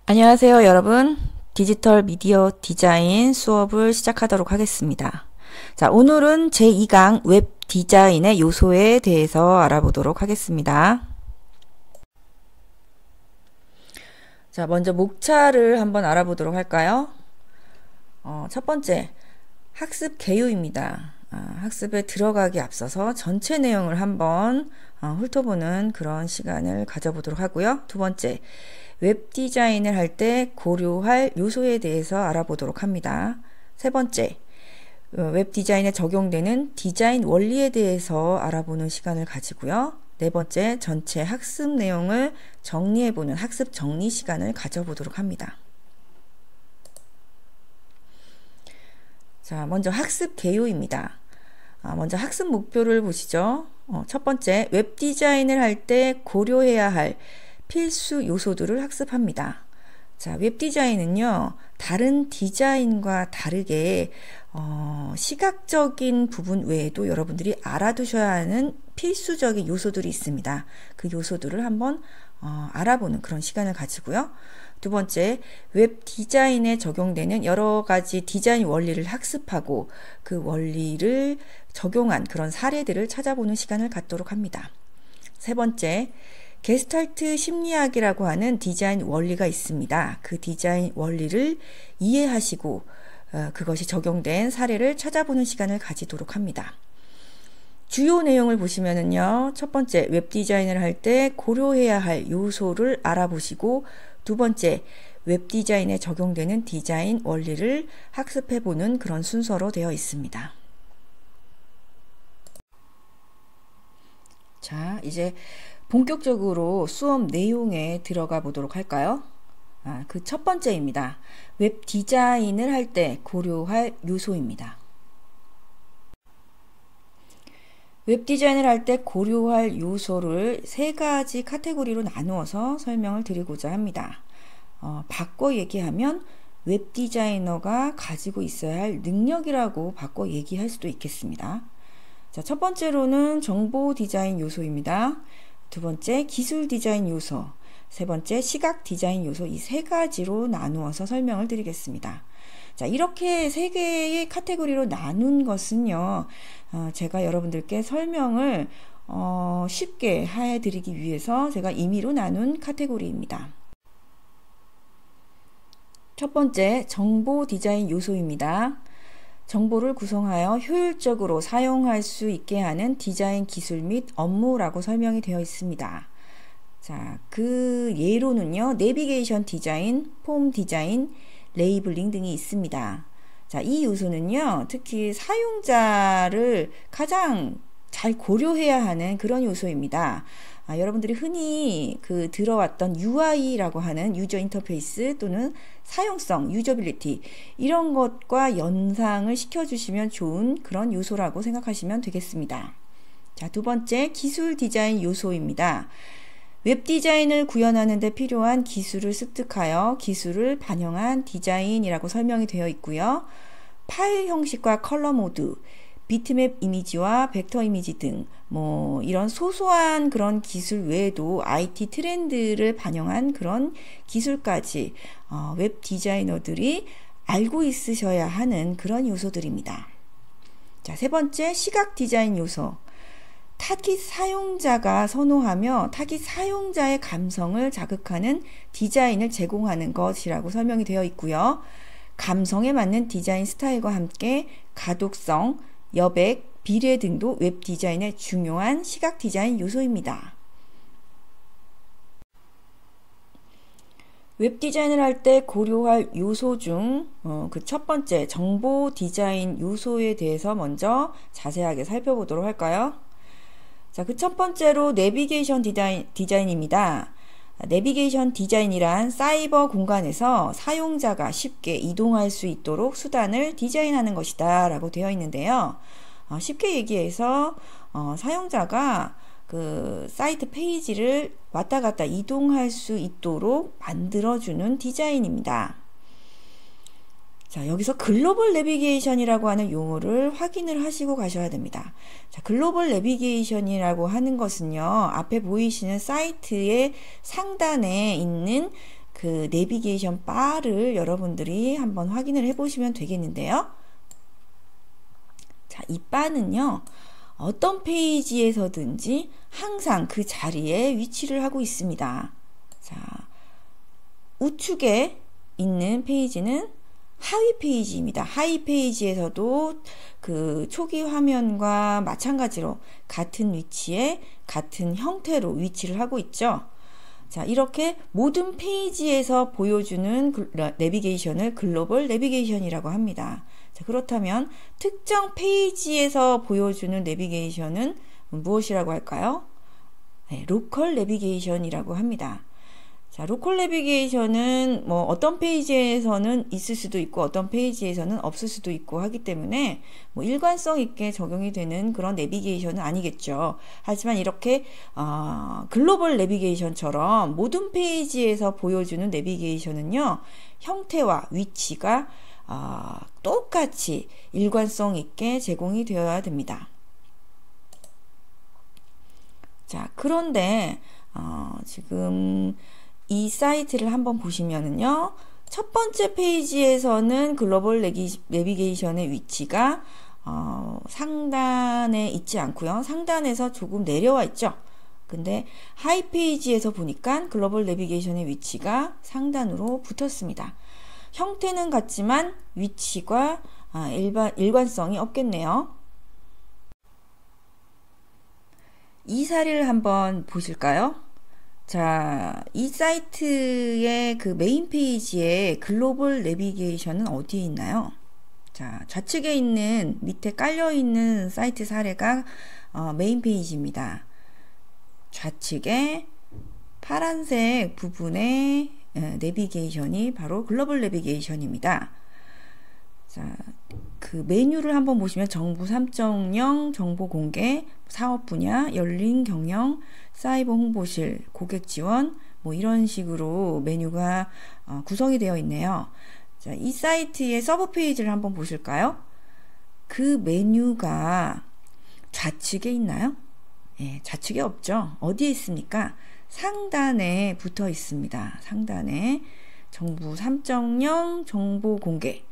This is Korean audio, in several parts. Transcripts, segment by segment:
안녕하세요, 여러분. 디지털 미디어 디자인 수업을 시작하도록 하겠습니다. 자, 오늘은 제2강 웹 디자인의 요소에 대해서 알아보도록 하겠습니다. 자, 먼저 목차를 한번 알아보도록 할까요? 첫 번째, 학습 개요입니다. 학습에 들어가기 앞서서 전체 내용을 한번 훑어보는 그런 시간을 가져보도록 하고요. 두 번째, 웹 디자인을 할 때 고려할 요소에 대해서 알아보도록 합니다. 세 번째, 웹 디자인에 적용되는 디자인 원리에 대해서 알아보는 시간을 가지고요. 네 번째, 전체 학습 내용을 정리해보는 학습 정리 시간을 가져보도록 합니다. 자, 먼저 학습 개요입니다. 먼저 학습 목표를 보시죠. 첫 번째, 웹 디자인을 할 때 고려해야 할 필수 요소들을 학습합니다. 자, 웹 디자인은요, 다른 디자인과 다르게 시각적인 부분 외에도 여러분들이 알아두셔야 하는 필수적인 요소들이 있습니다. 그 요소들을 한번 알아보는 그런 시간을 가지고요. 두 번째, 웹 디자인에 적용되는 여러 가지 디자인 원리를 학습하고 그 원리를 적용한 그런 사례들을 찾아보는 시간을 갖도록 합니다. 세 번째, 게스탈트 심리학이라고 하는 디자인 원리가 있습니다. 그 디자인 원리를 이해하시고 그것이 적용된 사례를 찾아보는 시간을 가지도록 합니다. 주요 내용을 보시면은요, 첫 번째, 웹 디자인을 할 때 고려해야 할 요소를 알아보시고, 두 번째, 웹 디자인에 적용되는 디자인 원리를 학습해보는 그런 순서로 되어 있습니다. 자, 이제 본격적으로 수업 내용에 들어가 보도록 할까요? 그 첫 번째입니다. 웹 디자인을 할 때 고려할 요소입니다. 웹 디자인을 할 때 고려할 요소를 세 가지 카테고리로 나누어서 설명을 드리고자 합니다. 바꿔 얘기하면 웹 디자이너가 가지고 있어야 할 능력이라고 바꿔 얘기할 수도 있겠습니다. 자, 첫 번째로는 정보 디자인 요소입니다. 두 번째, 기술 디자인 요소, 세 번째, 시각 디자인 요소, 이 세 가지로 나누어서 설명을 드리겠습니다. 자, 이렇게 세 개의 카테고리로 나눈 것은요, 제가 여러분들께 설명을 쉽게 해드리기 위해서 제가 임의로 나눈 카테고리입니다. 첫 번째, 정보 디자인 요소입니다. 정보를 구성하여 효율적으로 사용할 수 있게 하는 디자인 기술 및 업무라고 설명이 되어 있습니다. 자, 그 예로는요, 내비게이션 디자인, 폼 디자인, 레이블링 등이 있습니다. 자, 이 요소는요, 특히 사용자를 가장 잘 고려해야 하는 그런 요소입니다. 여러분들이 흔히 들어왔던 UI라고 하는 유저 인터페이스 또는 사용성, 유저빌리티 이런 것과 연상을 시켜주시면 좋은 그런 요소라고 생각하시면 되겠습니다. 자, 두 번째, 기술 디자인 요소입니다. 웹 디자인을 구현하는 데 필요한 기술을 습득하여 기술을 반영한 디자인이라고 설명이 되어 있고요. 파일 형식과 컬러 모드, 비트맵 이미지와 벡터 이미지 등 이런 소소한 그런 기술 외에도 IT 트렌드를 반영한 그런 기술까지 웹 디자이너들이 알고 있으셔야 하는 그런 요소들입니다. 자, 세 번째, 시각 디자인 요소. 타깃 사용자가 선호하며 타깃 사용자의 감성을 자극하는 디자인을 제공하는 것이라고 설명이 되어 있고요. 감성에 맞는 디자인 스타일과 함께 가독성, 여백, 비례 등도 웹 디자인의 중요한 시각 디자인 요소입니다. 웹 디자인을 할 때 고려할 요소 중 그 첫 번째 정보 디자인 요소에 대해서 먼저 자세하게 살펴보도록 할까요? 자, 그 첫 번째로 내비게이션 디자인입니다. 내비게이션 디자인이란 사이버 공간에서 사용자가 쉽게 이동할 수 있도록 수단을 디자인하는 것이다 라고 되어 있는데요. 쉽게 얘기해서 사용자가 그 사이트 페이지를 왔다 갔다 이동할 수 있도록 만들어주는 디자인입니다. 자, 여기서 글로벌 내비게이션이라고 하는 용어를 확인을 하시고 가셔야 됩니다. 자, 글로벌 내비게이션이라고 하는 것은요, 앞에 보이시는 사이트의 상단에 있는 그 내비게이션 바를 여러분들이 한번 확인을 해 보시면 되겠는데요. 자, 이 바는요, 어떤 페이지에서든지 항상 그 자리에 위치를 하고 있습니다. 자, 우측에 있는 페이지는 하위 페이지입니다. 하위 페이지에서도 그 초기 화면과 마찬가지로 같은 위치에 같은 형태로 위치를 하고 있죠. 자, 이렇게 모든 페이지에서 보여주는 내비게이션을 글로벌 내비게이션이라고 합니다. 자, 그렇다면 특정 페이지에서 보여주는 내비게이션은 무엇이라고 할까요? 네, 로컬 내비게이션이라고 합니다. 자, 로컬 내비게이션은 뭐 어떤 페이지에서는 있을 수도 있고 어떤 페이지에서는 없을 수도 있고 하기 때문에 뭐 일관성 있게 적용이 되는 그런 내비게이션은 아니겠죠. 하지만 이렇게 글로벌 내비게이션처럼 모든 페이지에서 보여주는 내비게이션은요, 형태와 위치가 똑같이 일관성 있게 제공이 되어야 됩니다. 자, 그런데 지금 이 사이트를 한번 보시면은요, 첫 번째 페이지에서는 글로벌 내비게이션의 위치가 상단에 있지 않고요, 상단에서 조금 내려와 있죠. 근데 하이 페이지에서 보니까 글로벌 내비게이션의 위치가 상단으로 붙었습니다. 형태는 같지만 위치가 일관성이 없겠네요. 이 사례를 한번 보실까요? 자, 이 사이트의 그 메인 페이지에 글로벌 내비게이션은 어디에 있나요? 자, 좌측에 있는 밑에 깔려 있는 사이트 사례가 메인 페이지입니다. 좌측에 파란색 부분의 내비게이션이 바로 글로벌 내비게이션입니다. 자, 그 메뉴를 한번 보시면 정부 3.0, 정보 공개, 사업 분야, 열린 경영, 사이버 홍보실, 고객 지원, 뭐 이런 식으로 메뉴가 구성이 되어 있네요. 자, 이 사이트의 서브 페이지를 한번 보실까요? 그 메뉴가 좌측에 있나요? 예, 좌측에 없죠. 어디에 있습니까? 상단에 붙어 있습니다. 상단에 정부 3.0, 정보 공개,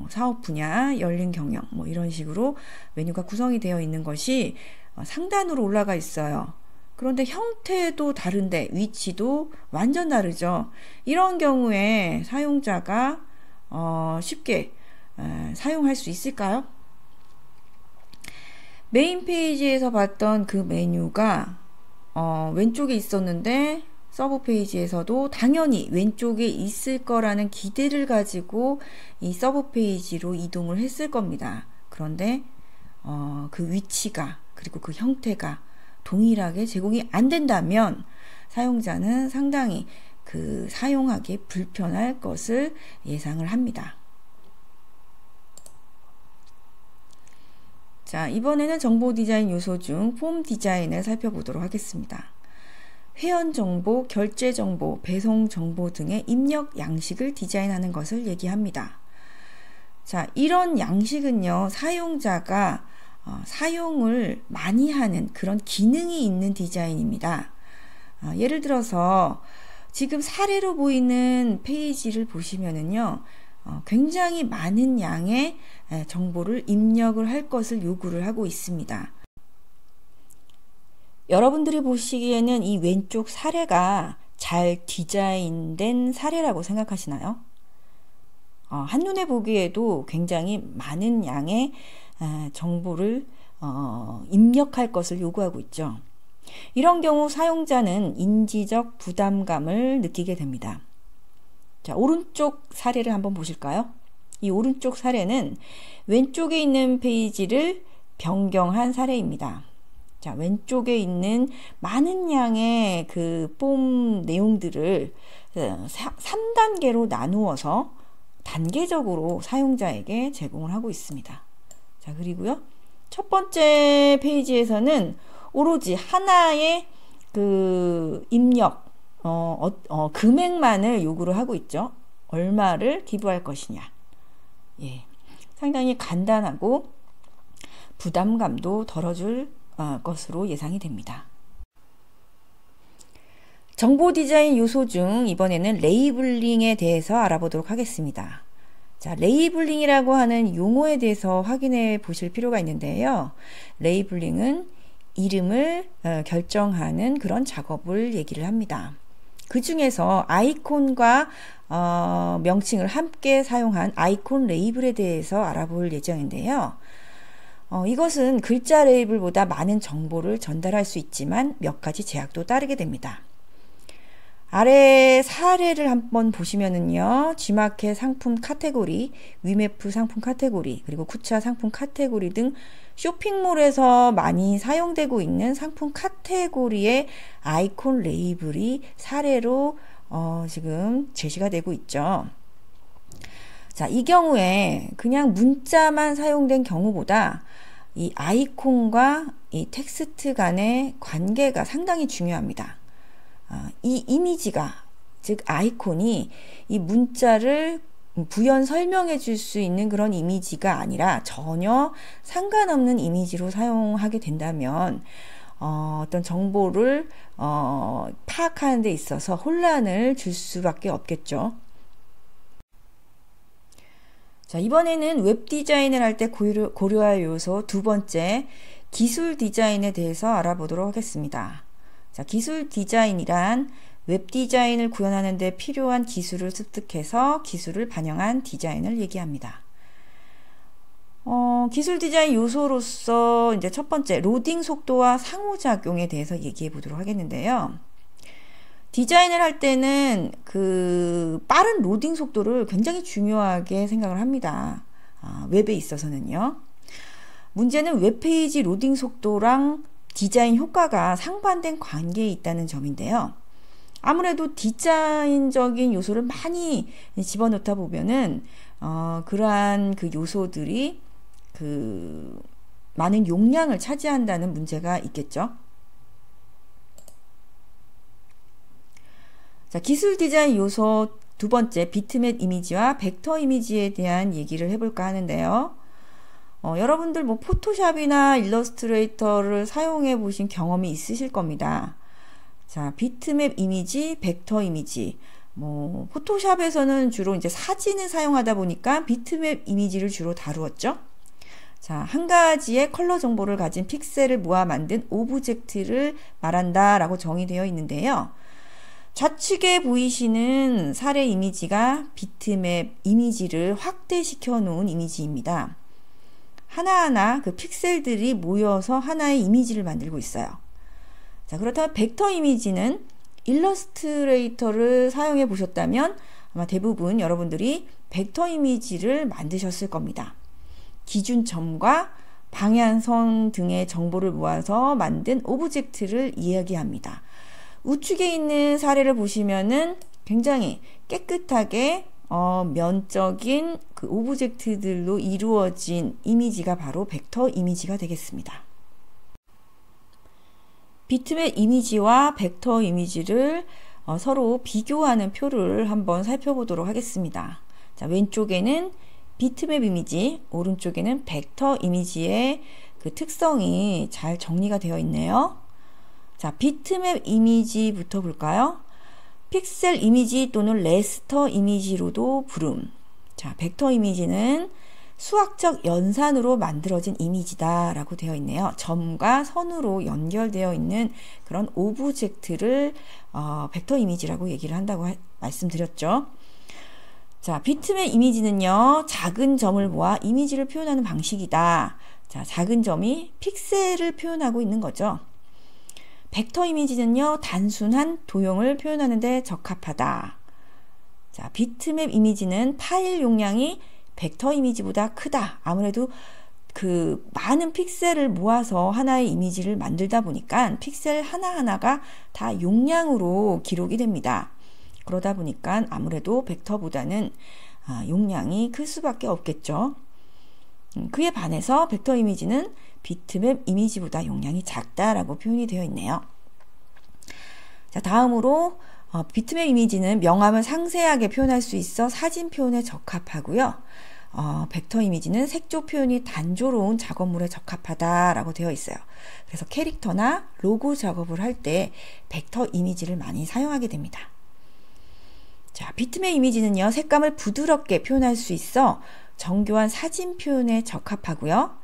사업 분야, 열린 경영, 뭐 이런 식으로 메뉴가 구성이 되어 있는 것이 상단으로 올라가 있어요. 그런데 형태도 다른데 위치도 완전 다르죠. 이런 경우에 사용자가 쉽게 사용할 수 있을까요? 메인 페이지에서 봤던 그 메뉴가 왼쪽에 있었는데 서브 페이지에서도 당연히 왼쪽에 있을 거라는 기대를 가지고 이 서브 페이지로 이동을 했을 겁니다. 그런데 그 위치가 그리고 그 형태가 동일하게 제공이 안 된다면 사용자는 상당히 그 사용하기 불편할 것을 예상을 합니다. 자, 이번에는 정보 디자인 요소 중 폼 디자인을 살펴보도록 하겠습니다. 회원 정보, 결제 정보, 배송 정보 등의 입력 양식을 디자인하는 것을 얘기합니다. 자, 이런 양식은요, 사용자가 사용을 많이 하는 그런 기능이 있는 디자인입니다. 예를 들어서 지금 사례로 보이는 페이지를 보시면은요, 굉장히 많은 양의 정보를 입력을 할 것을 요구를 하고 있습니다. 여러분들이 보시기에는 이 왼쪽 사례가 잘 디자인된 사례라고 생각하시나요? 한눈에 보기에도 굉장히 많은 양의 정보를 입력할 것을 요구하고 있죠. 이런 경우 사용자는 인지적 부담감을 느끼게 됩니다. 자, 오른쪽 사례를 한번 보실까요? 이 오른쪽 사례는 왼쪽에 있는 페이지를 변경한 사례입니다. 자, 왼쪽에 있는 많은 양의 그 폼 내용들을 3단계로 나누어서 단계적으로 사용자에게 제공을 하고 있습니다. 자, 그리고요, 첫 번째 페이지에서는 오로지 하나의 그 입력, 금액만을 요구를 하고 있죠. 얼마를 기부할 것이냐. 예, 상당히 간단하고 부담감도 덜어줄 것으로 예상이 됩니다. 정보 디자인 요소 중 이번에는 레이블링에 대해서 알아보도록 하겠습니다. 자, 레이블링이라고 하는 용어에 대해서 확인해 보실 필요가 있는데요. 레이블링은 이름을 결정하는 그런 작업을 얘기를 합니다. 그 중에서 아이콘과 명칭을 함께 사용한 아이콘 레이블에 대해서 알아볼 예정인데요. 이것은 글자 레이블보다 많은 정보를 전달할 수 있지만 몇 가지 제약도 따르게 됩니다. 아래 사례를 한번 보시면은요, G마켓 상품 카테고리, 위메프 상품 카테고리, 그리고 쿠차 상품 카테고리 등 쇼핑몰에서 많이 사용되고 있는 상품 카테고리의 아이콘 레이블이 사례로 지금 제시가 되고 있죠. 자, 이 경우에 그냥 문자만 사용된 경우보다 이 아이콘과 이 텍스트 간의 관계가 상당히 중요합니다. 이 이미지가, 즉 아이콘이 이 문자를 부연 설명해 줄 수 있는 그런 이미지가 아니라 전혀 상관없는 이미지로 사용하게 된다면 어떤 정보를 파악하는 데 있어서 혼란을 줄 수밖에 없겠죠. 자, 이번에는 웹 디자인을 할 때 고려할 요소 두 번째, 기술 디자인에 대해서 알아보도록 하겠습니다. 자, 기술 디자인이란 웹 디자인을 구현하는 데 필요한 기술을 습득해서 기술을 반영한 디자인을 얘기합니다. 기술 디자인 요소로서 이제 첫 번째, 로딩 속도와 상호작용에 대해서 얘기해 보도록 하겠는데요. 디자인을 할 때는 그 빠른 로딩 속도를 굉장히 중요하게 생각을 합니다. 웹에 있어서는요. 문제는 웹페이지 로딩 속도랑 디자인 효과가 상반된 관계에 있다는 점인데요. 아무래도 디자인적인 요소를 많이 집어넣다 보면은 그러한 그 요소들이 그 많은 용량을 차지한다는 문제가 있겠죠. 자, 기술 디자인 요소 두 번째, 비트맵 이미지와 벡터 이미지에 대한 얘기를 해볼까 하는데요. 여러분들 뭐 포토샵이나 일러스트레이터를 사용해 보신 경험이 있으실 겁니다. 자, 비트맵 이미지, 벡터 이미지. 뭐 포토샵에서는 주로 이제 사진을 사용하다 보니까 비트맵 이미지를 주로 다루었죠. 자, 한 가지의 컬러 정보를 가진 픽셀을 모아 만든 오브젝트를 말한다라고 정의되어 있는데요. 좌측에 보이시는 사례 이미지가 비트맵 이미지를 확대시켜 놓은 이미지입니다. 하나하나 그 픽셀들이 모여서 하나의 이미지를 만들고 있어요. 자, 그렇다면 벡터 이미지는 일러스트레이터를 사용해 보셨다면 아마 대부분 여러분들이 벡터 이미지를 만드셨을 겁니다. 기준점과 방향선 등의 정보를 모아서 만든 오브젝트를 이야기합니다. 우측에 있는 사례를 보시면은 굉장히 깨끗하게 면적인 그 오브젝트들로 이루어진 이미지가 바로 벡터 이미지가 되겠습니다. 비트맵 이미지와 벡터 이미지를 서로 비교하는 표를 한번 살펴보도록 하겠습니다. 자, 왼쪽에는 비트맵 이미지, 오른쪽에는 벡터 이미지의 그 특성이 잘 정리가 되어 있네요. 자, 비트맵 이미지부터 볼까요? 픽셀 이미지 또는 레스터 이미지로도 부름. 자, 벡터 이미지는 수학적 연산으로 만들어진 이미지다 라고 되어 있네요. 점과 선으로 연결되어 있는 그런 오브젝트를 벡터 이미지라고 얘기를 한다고 말씀드렸죠. 자, 비트맵 이미지는요, 작은 점을 모아 이미지를 표현하는 방식이다. 자, 작은 점이 픽셀을 표현하고 있는 거죠. 벡터 이미지는요, 단순한 도형을 표현하는 데 적합하다. 자, 비트맵 이미지는 파일 용량이 벡터 이미지보다 크다. 아무래도 그 많은 픽셀을 모아서 하나의 이미지를 만들다 보니까 픽셀 하나하나가 다 용량으로 기록이 됩니다. 그러다 보니까 아무래도 벡터보다는 용량이 클 수밖에 없겠죠. 그에 반해서 벡터 이미지는 비트맵 이미지보다 용량이 작다라고 표현이 되어 있네요. 자, 다음으로 비트맵 이미지는 명암을 상세하게 표현할 수 있어 사진 표현에 적합하고요. 벡터 이미지는 색조 표현이 단조로운 작업물에 적합하다라고 되어 있어요. 그래서 캐릭터나 로고 작업을 할 때 벡터 이미지를 많이 사용하게 됩니다. 자, 비트맵 이미지는요, 색감을 부드럽게 표현할 수 있어 정교한 사진 표현에 적합하고요.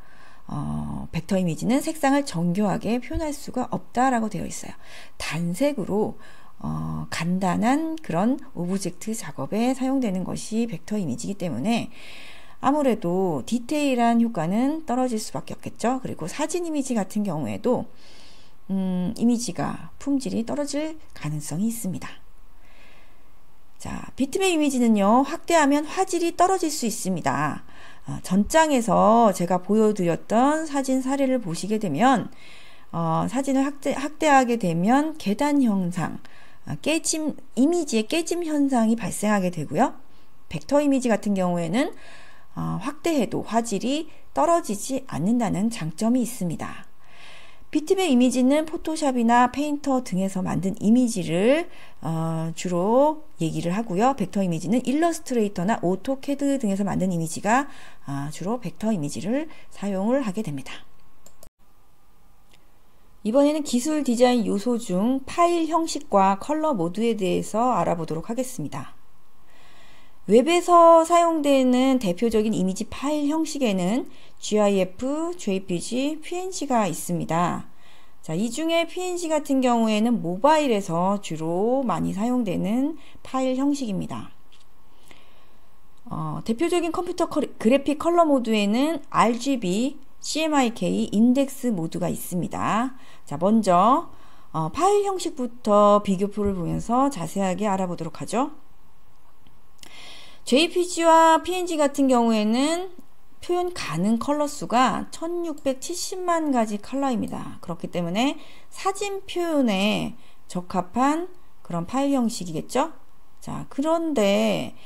벡터 이미지는 색상을 정교하게 표현할 수가 없다라고 되어 있어요. 단색으로 간단한 그런 오브젝트 작업에 사용되는 것이 벡터 이미지이기 때문에 아무래도 디테일한 효과는 떨어질 수밖에 없겠죠. 그리고 사진 이미지 같은 경우에도 이미지가 품질이 떨어질 가능성이 있습니다. 자, 비트맵 이미지는요, 확대하면 화질이 떨어질 수 있습니다. 전장에서 제가 보여드렸던 사진 사례를 보시게 되면 사진을 확대하게 되면 계단 형상, 이미지의 깨짐 현상이 발생하게 되고요. 벡터 이미지 같은 경우에는 확대해도 화질이 떨어지지 않는다는 장점이 있습니다. 비트맵 이미지는 포토샵이나 페인터 등에서 만든 이미지를 주로 얘기를 하고요. 벡터 이미지는 일러스트레이터나 오토캐드 등에서 만든 이미지가 주로 벡터 이미지를 사용을 하게 됩니다. 이번에는 기술 디자인 요소 중 파일 형식과 컬러 모드에 대해서 알아보도록 하겠습니다. 웹에서 사용되는 대표적인 이미지 파일 형식에는 GIF, JPG, PNG가 있습니다. 자, 이 중에 PNG 같은 경우에는 모바일에서 주로 많이 사용되는 파일 형식입니다. 대표적인 컴퓨터 그래픽 컬러 모드에는 RGB, CMYK, 인덱스 모드가 있습니다. 자, 먼저 파일 형식부터 비교표를 보면서 자세하게 알아보도록 하죠. JPG와 PNG 같은 경우에는 표현 가능 컬러 수가 1670만 가지 컬러입니다. 그렇기 때문에 사진 표현에 적합한 그런 파일 형식이겠죠? 자, 그런데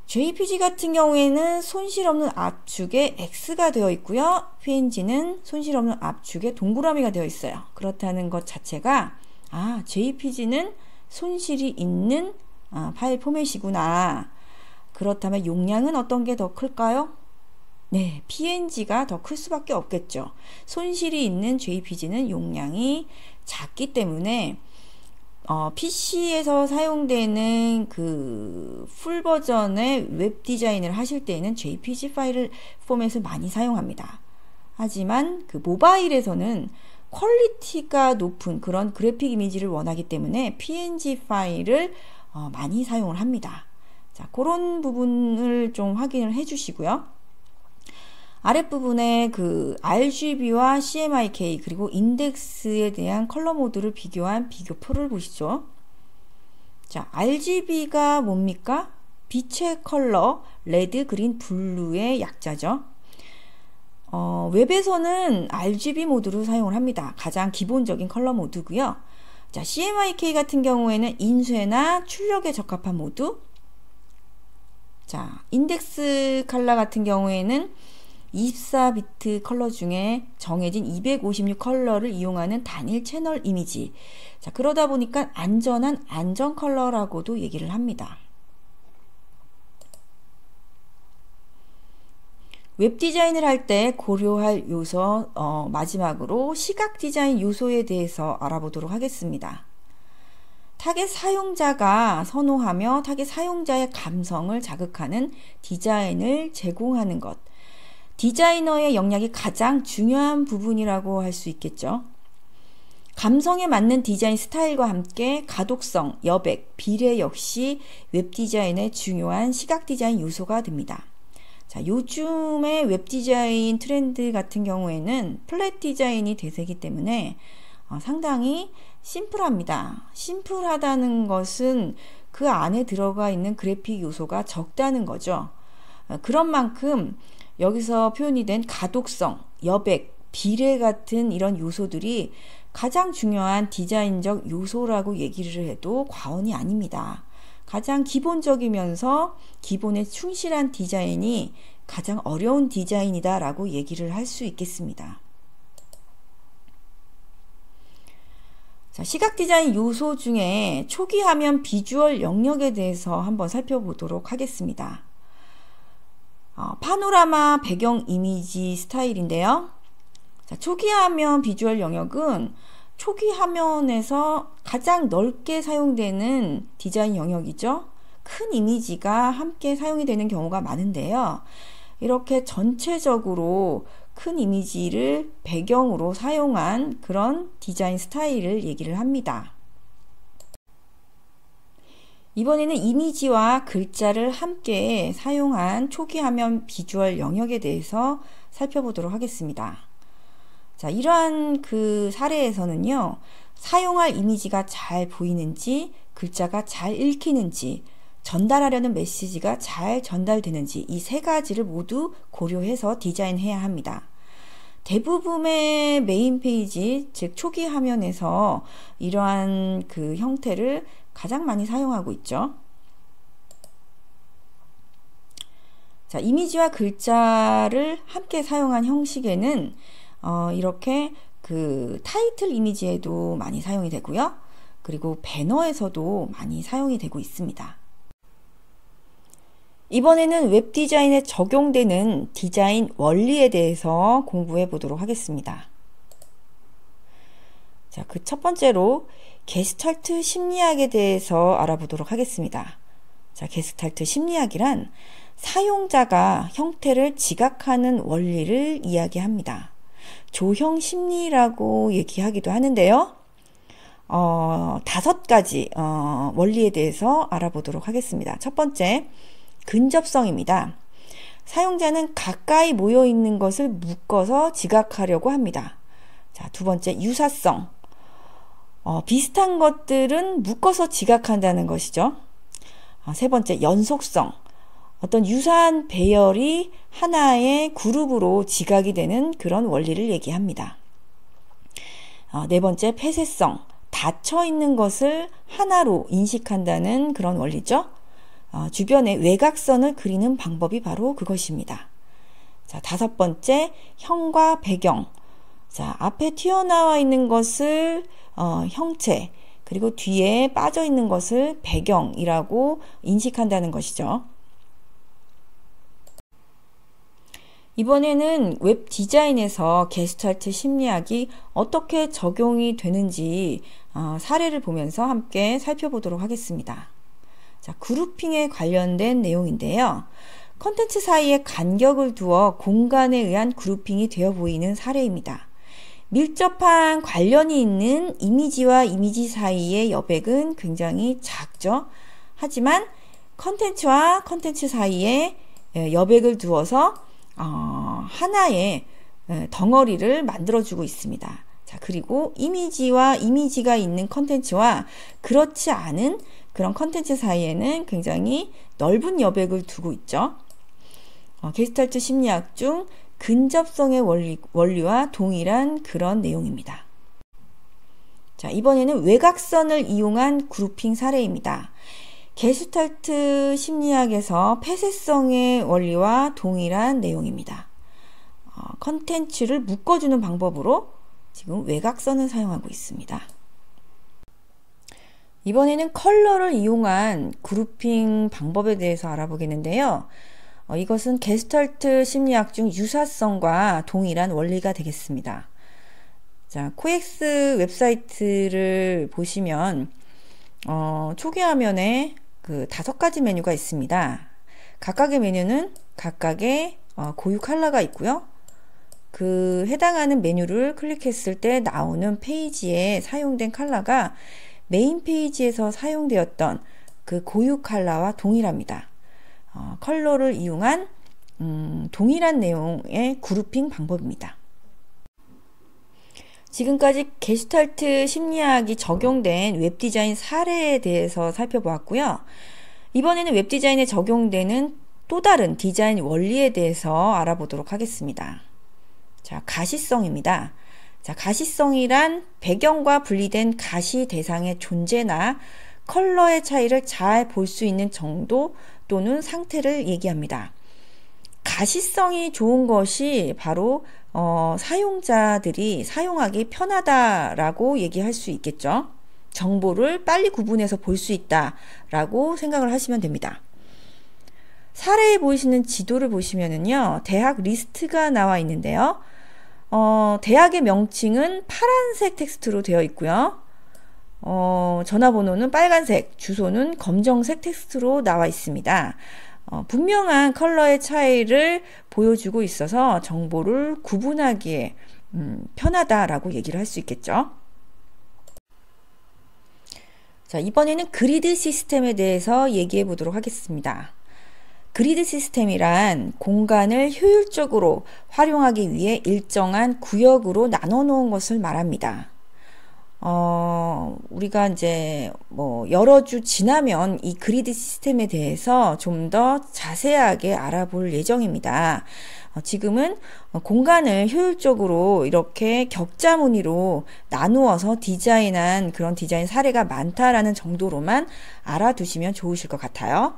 JPG 같은 경우에는 손실 없는 압축에 X가 되어 있고요. PNG는 손실 없는 압축에 동그라미가 되어 있어요. 그렇다는 것 자체가 JPG는 손실이 있는 파일 포맷이구나. 그렇다면 용량은 어떤 게 더 클까요? 네, PNG가 더 클 수밖에 없겠죠. 손실이 있는 JPG는 용량이 작기 때문에 PC에서 사용되는 그 풀 버전의 웹 디자인을 하실 때에는 JPG 파일 포맷을 많이 사용합니다. 하지만 그 모바일에서는 퀄리티가 높은 그런 그래픽 이미지를 원하기 때문에 PNG 파일을 많이 사용을 합니다. 자, 그런 부분을 좀 확인을 해 주시고요. 아랫부분에 그 RGB와 CMYK 그리고 인덱스에 대한 컬러 모드를 비교한 비교표를 보시죠. 자, RGB가 뭡니까? 빛의 컬러, 레드, 그린, 블루의 약자죠. 웹에서는 RGB 모드를 사용을 합니다. 가장 기본적인 컬러 모드고요. 자, CMYK 같은 경우에는 인쇄나 출력에 적합한 모드. 자, 인덱스 컬러 같은 경우에는 24비트 컬러 중에 정해진 256 컬러를 이용하는 단일 채널 이미지. 자, 그러다 보니까 안전한 안전 컬러라고도 얘기를 합니다. 웹 디자인을 할 때 고려할 요소, 마지막으로 시각 디자인 요소에 대해서 알아보도록 하겠습니다. 타겟 사용자가 선호하며 타겟 사용자의 감성을 자극하는 디자인을 제공하는 것. 디자이너의 역량이 가장 중요한 부분이라고 할 수 있겠죠. 감성에 맞는 디자인 스타일과 함께 가독성, 여백, 비례 역시 웹 디자인의 중요한 시각 디자인 요소가 됩니다. 자, 요즘의 웹 디자인 트렌드 같은 경우에는 플랫 디자인이 대세이기 때문에 상당히 심플합니다. 심플하다는 것은 그 안에 들어가 있는 그래픽 요소가 적다는 거죠. 그런 만큼 여기서 표현이 된 가독성, 여백, 비례 같은 이런 요소들이 가장 중요한 디자인적 요소라고 얘기를 해도 과언이 아닙니다. 가장 기본적이면서 기본에 충실한 디자인이 가장 어려운 디자인이다 라고 얘기를 할 수 있겠습니다. 자, 시각 디자인 요소 중에 초기 화면 비주얼 영역에 대해서 한번 살펴보도록 하겠습니다. 파노라마 배경 이미지 스타일인데요. 자, 초기 화면 비주얼 영역은 초기 화면에서 가장 넓게 사용되는 디자인 영역이죠. 큰 이미지가 함께 사용이 되는 경우가 많은데요. 이렇게 전체적으로 큰 이미지를 배경으로 사용한 그런 디자인 스타일을 얘기를 합니다. 이번에는 이미지와 글자를 함께 사용한 초기 화면 비주얼 영역에 대해서 살펴보도록 하겠습니다. 자, 이러한 그 사례에서는요, 사용할 이미지가 잘 보이는지, 글자가 잘 읽히는지, 전달하려는 메시지가 잘 전달되는지 이 세 가지를 모두 고려해서 디자인해야 합니다. 대부분의 메인 페이지, 즉 초기 화면에서 이러한 그 형태를 가장 많이 사용하고 있죠. 자, 이미지와 글자를 함께 사용한 형식에는 이렇게 그 타이틀 이미지에도 많이 사용이 되고요. 그리고 배너에서도 많이 사용이 되고 있습니다. 이번에는 웹 디자인에 적용되는 디자인 원리에 대해서 공부해 보도록 하겠습니다. 자, 그 첫 번째로 게스탈트 심리학에 대해서 알아보도록 하겠습니다. 자, 게스탈트 심리학이란 사용자가 형태를 지각하는 원리를 이야기합니다. 조형 심리라고 얘기하기도 하는데요. 5가지 원리에 대해서 알아보도록 하겠습니다. 첫 번째, 근접성입니다. 사용자는 가까이 모여 있는 것을 묶어서 지각하려고 합니다. 자, 두 번째, 유사성. 비슷한 것들은 묶어서 지각한다는 것이죠. 세 번째, 연속성. 어떤 유사한 배열이 하나의 그룹으로 지각이 되는 그런 원리를 얘기합니다. 네 번째, 폐쇄성. 닫혀 있는 것을 하나로 인식한다는 그런 원리죠. 주변에 외곽선을 그리는 방법이 바로 그것입니다. 자, 다섯 번째, 형과 배경. 자, 앞에 튀어나와 있는 것을 형체, 그리고 뒤에 빠져 있는 것을 배경이라고 인식한다는 것이죠. 이번에는 웹 디자인에서 게스탈트 심리학이 어떻게 적용이 되는지 사례를 보면서 함께 살펴보도록 하겠습니다. 자, 그룹핑에 관련된 내용인데요. 컨텐츠 사이에 간격을 두어 공간에 의한 그룹핑이 되어 보이는 사례입니다. 밀접한 관련이 있는 이미지와 이미지 사이의 여백은 굉장히 작죠. 하지만 컨텐츠와 컨텐츠 사이에 여백을 두어서 하나의 덩어리를 만들어주고 있습니다. 자, 그리고 이미지와 이미지가 있는 컨텐츠와 그렇지 않은 그런 컨텐츠 사이에는 굉장히 넓은 여백을 두고 있죠. 게스탈트 심리학 중 근접성의 원리와 동일한 그런 내용입니다. 자, 이번에는 외곽선을 이용한 그룹핑 사례입니다. 게스탈트 심리학에서 폐쇄성의 원리와 동일한 내용입니다. 컨텐츠를 묶어주는 방법으로 지금 외곽선을 사용하고 있습니다. 이번에는 컬러를 이용한 그룹핑 방법에 대해서 알아보겠는데요. 이것은 게스탈트 심리학 중 유사성과 동일한 원리가 되겠습니다. 자, 코엑스 웹사이트를 보시면 초기 화면에 그 5가지 메뉴가 있습니다. 각각의 메뉴는 각각의 고유 컬러가 있고요. 그 해당하는 메뉴를 클릭했을 때 나오는 페이지에 사용된 컬러가 메인 페이지에서 사용되었던 그 고유 컬러와 동일합니다. 컬러를 이용한 동일한 내용의 그룹핑 방법입니다. 지금까지 게스탈트 심리학이 적용된 웹디자인 사례에 대해서 살펴보았고요. 이번에는 웹디자인에 적용되는 또 다른 디자인 원리에 대해서 알아보도록 하겠습니다. 자, 가시성입니다. 자, 가시성이란 배경과 분리된 가시 대상의 존재나 컬러의 차이를 잘 볼 수 있는 정도 또는 상태를 얘기합니다. 가시성이 좋은 것이 바로 사용자들이 사용하기 편하다라고 얘기할 수 있겠죠. 정보를 빨리 구분해서 볼 수 있다라고 생각을 하시면 됩니다. 사례에 보이시는 지도를 보시면은요, 대학 리스트가 나와 있는데요. 대학의 명칭은 파란색 텍스트로 되어 있고요. 전화번호는 빨간색, 주소는 검정색 텍스트로 나와 있습니다. 분명한 컬러의 차이를 보여주고 있어서 정보를 구분하기에 편하다라고 얘기를 할 수 있겠죠. 자, 이번에는 그리드 시스템에 대해서 얘기해 보도록 하겠습니다. 그리드 시스템이란 공간을 효율적으로 활용하기 위해 일정한 구역으로 나눠 놓은 것을 말합니다. 우리가 이제 여러 주 지나면 이 그리드 시스템에 대해서 좀 더 자세하게 알아볼 예정입니다. 지금은 공간을 효율적으로 이렇게 격자 무늬로 나누어서 디자인한 그런 디자인 사례가 많다라는 정도로만 알아두시면 좋으실 것 같아요.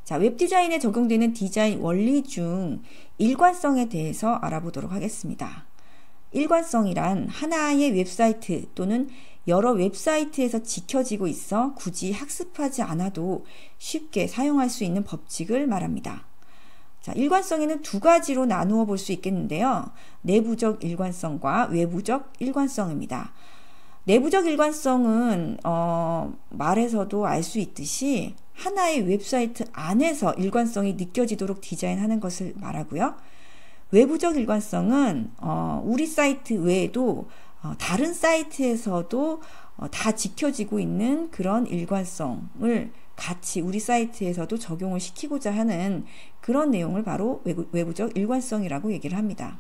자, 웹디자인에 적용되는 디자인 원리 중 일관성에 대해서 알아보도록 하겠습니다. 일관성이란 하나의 웹사이트 또는 여러 웹사이트에서 지켜지고 있어 굳이 학습하지 않아도 쉽게 사용할 수 있는 법칙을 말합니다. 자, 일관성에는 두 가지로 나누어 볼 수 있겠는데요. 내부적 일관성과 외부적 일관성입니다. 내부적 일관성은 말에서도 알 수 있듯이 하나의 웹사이트 안에서 일관성이 느껴지도록 디자인하는 것을 말하고요. 외부적 일관성은 우리 사이트 외에도 다른 사이트에서도 다 지켜지고 있는 그런 일관성을 같이 우리 사이트에서도 적용을 시키고자 하는 그런 내용을 바로 외부적 일관성이라고 얘기를 합니다.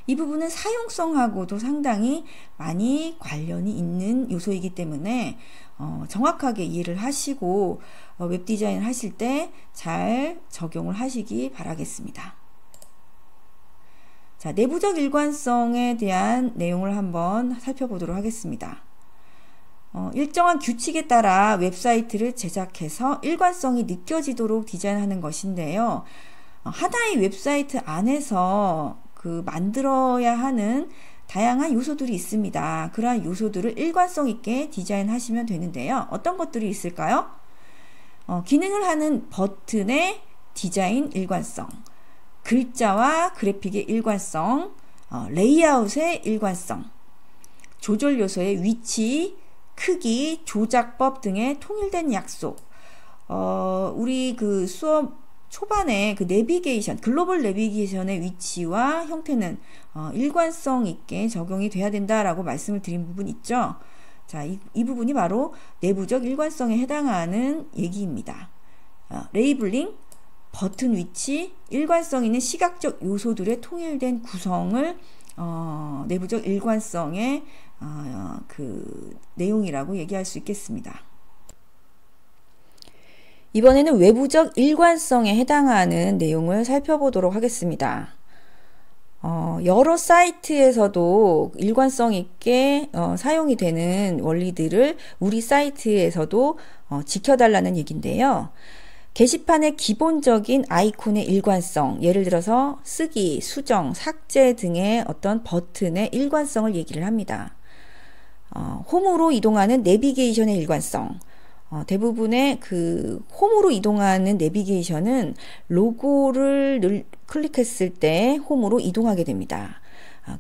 이 부분은 사용성하고도 상당히 많이 관련이 있는 요소이기 때문에 정확하게 이해를 하시고 웹디자인 하실 때 잘 적용을 하시기 바라겠습니다. 자, 내부적 일관성에 대한 내용을 한번 살펴보도록 하겠습니다. 일정한 규칙에 따라 웹사이트를 제작해서 일관성이 느껴지도록 디자인하는 것인데요. 하나의 웹사이트 안에서 만들어야 하는 다양한 요소들이 있습니다. 그러한 요소들을 일관성 있게 디자인하시면 되는데요. 어떤 것들이 있을까요? 기능을 하는 버튼의 디자인 일관성, 글자와 그래픽의 일관성, 레이아웃의 일관성, 조절 요소의 위치, 크기, 조작법 등의 통일된 약속. 우리 수업 초반에 내비게이션, 글로벌 내비게이션의 위치와 형태는 일관성 있게 적용이 돼야 된다라고 말씀을 드린 부분 있죠. 자, 이 부분이 바로 내부적 일관성에 해당하는 얘기입니다. 레이블링, 버튼 위치, 일관성 있는 시각적 요소들의 통일된 구성을 내부적 일관성의 내용이라고 얘기할 수 있겠습니다. 이번에는 외부적 일관성에 해당하는 내용을 살펴보도록 하겠습니다. 여러 사이트에서도 일관성 있게 사용이 되는 원리들을 우리 사이트에서도 지켜달라는 얘기인데요. 게시판의 기본적인 아이콘의 일관성, 예를 들어서 쓰기, 수정, 삭제 등의 어떤 버튼의 일관성을 얘기를 합니다. 홈으로 이동하는 내비게이션의 일관성, 대부분의 홈으로 이동하는 내비게이션은 로고를 클릭했을 때 홈으로 이동하게 됩니다.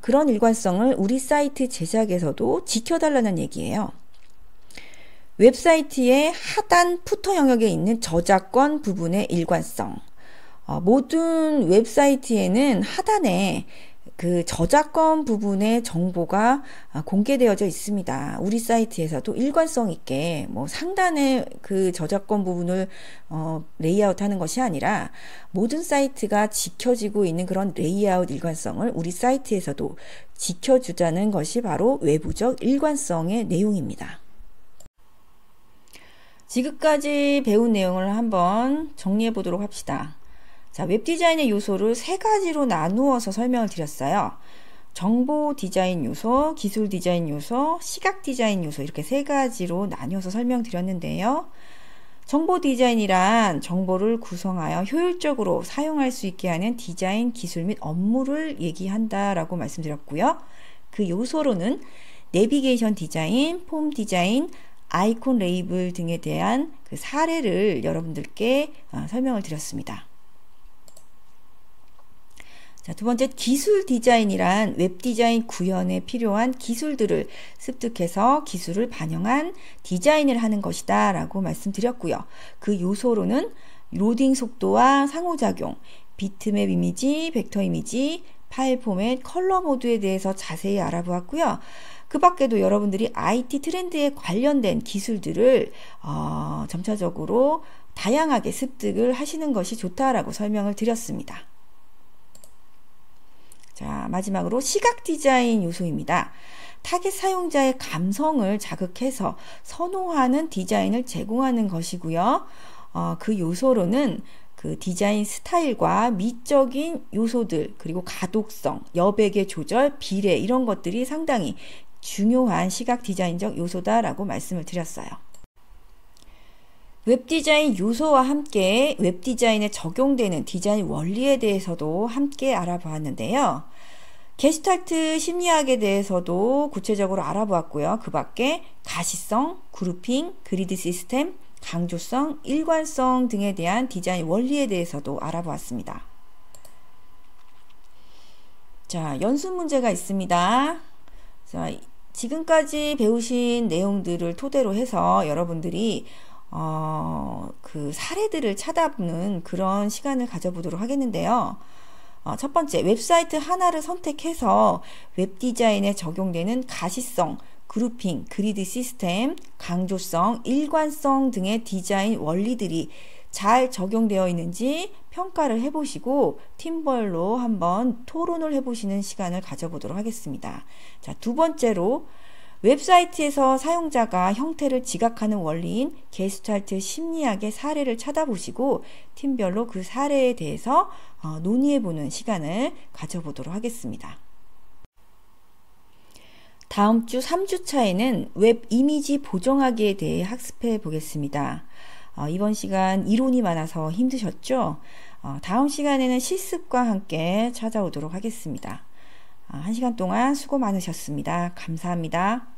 그런 일관성을 우리 사이트 제작에서도 지켜달라는 얘기예요. 웹사이트의 하단 푸터 영역에 있는 저작권 부분의 일관성. 모든 웹사이트에는 하단에 저작권 부분의 정보가 공개되어져 있습니다. 우리 사이트에서도 일관성 있게 상단에 저작권 부분을 레이아웃 하는 것이 아니라 모든 사이트가 지켜지고 있는 그런 레이아웃 일관성을 우리 사이트에서도 지켜주자는 것이 바로 외부적 일관성의 내용입니다. 지금까지 배운 내용을 한번 정리해 보도록 합시다. 자, 웹디자인의 요소를 세 가지로 나누어서 설명을 드렸어요. 정보 디자인 요소, 기술 디자인 요소, 시각 디자인 요소 이렇게 세 가지로 나뉘어서 설명드렸는데요. 정보 디자인이란 정보를 구성하여 효율적으로 사용할 수 있게 하는 디자인 기술 및 업무를 얘기한다라고 말씀드렸고요. 그 요소로는 내비게이션 디자인, 폼 디자인, 아이콘 레이블 등에 대한 그 사례를 여러분들께 설명을 드렸습니다. 자, 두 번째, 기술 디자인이란 웹 디자인 구현에 필요한 기술들을 습득해서 기술을 반영한 디자인을 하는 것이다 라고 말씀드렸고요. 그 요소로는 로딩 속도와 상호작용, 비트맵 이미지, 벡터 이미지, 파일 포맷, 컬러 모드에 대해서 자세히 알아보았고요. 그 밖에도 여러분들이 IT 트렌드에 관련된 기술들을 점차적으로 다양하게 습득을 하시는 것이 좋다라고 설명을 드렸습니다. 자, 마지막으로 시각 디자인 요소입니다. 타겟 사용자의 감성을 자극해서 선호하는 디자인을 제공하는 것이고요. 그 요소로는 그 디자인 스타일과 미적인 요소들, 그리고 가독성, 여백의 조절, 비례 이런 것들이 상당히 중요한 시각 디자인적 요소다라고 말씀을 드렸어요. 웹디자인 요소와 함께 웹디자인에 적용되는 디자인 원리에 대해서도 함께 알아보았는데요. 게슈탈트 심리학에 대해서도 구체적으로 알아보았고요. 그 밖에 가시성, 그룹핑, 그리드 시스템, 강조성, 일관성 등에 대한 디자인 원리에 대해서도 알아보았습니다. 자, 연습 문제가 있습니다. 자, 지금까지 배우신 내용들을 토대로 해서 여러분들이 그 사례들을 찾아보는 그런 시간을 가져보도록 하겠는데요. 첫 번째, 웹사이트 하나를 선택해서 웹디자인에 적용되는 가시성, 그룹핑, 그리드 시스템, 강조성, 일관성 등의 디자인 원리들이 잘 적용되어 있는지 평가를 해보시고 팀별로 한번 토론을 해보시는 시간을 가져보도록 하겠습니다. 자, 두 번째로 웹사이트에서 사용자가 형태를 지각하는 원리인 게슈탈트 심리학의 사례를 찾아보시고 팀별로 그 사례에 대해서 논의해보는 시간을 가져보도록 하겠습니다. 다음 주 3주차에는 웹 이미지 보정하기에 대해 학습해 보겠습니다. 이번 시간 이론이 많아서 힘드셨죠? 다음 시간에는 실습과 함께 찾아오도록 하겠습니다. 1시간 동안 수고 많으셨습니다. 감사합니다.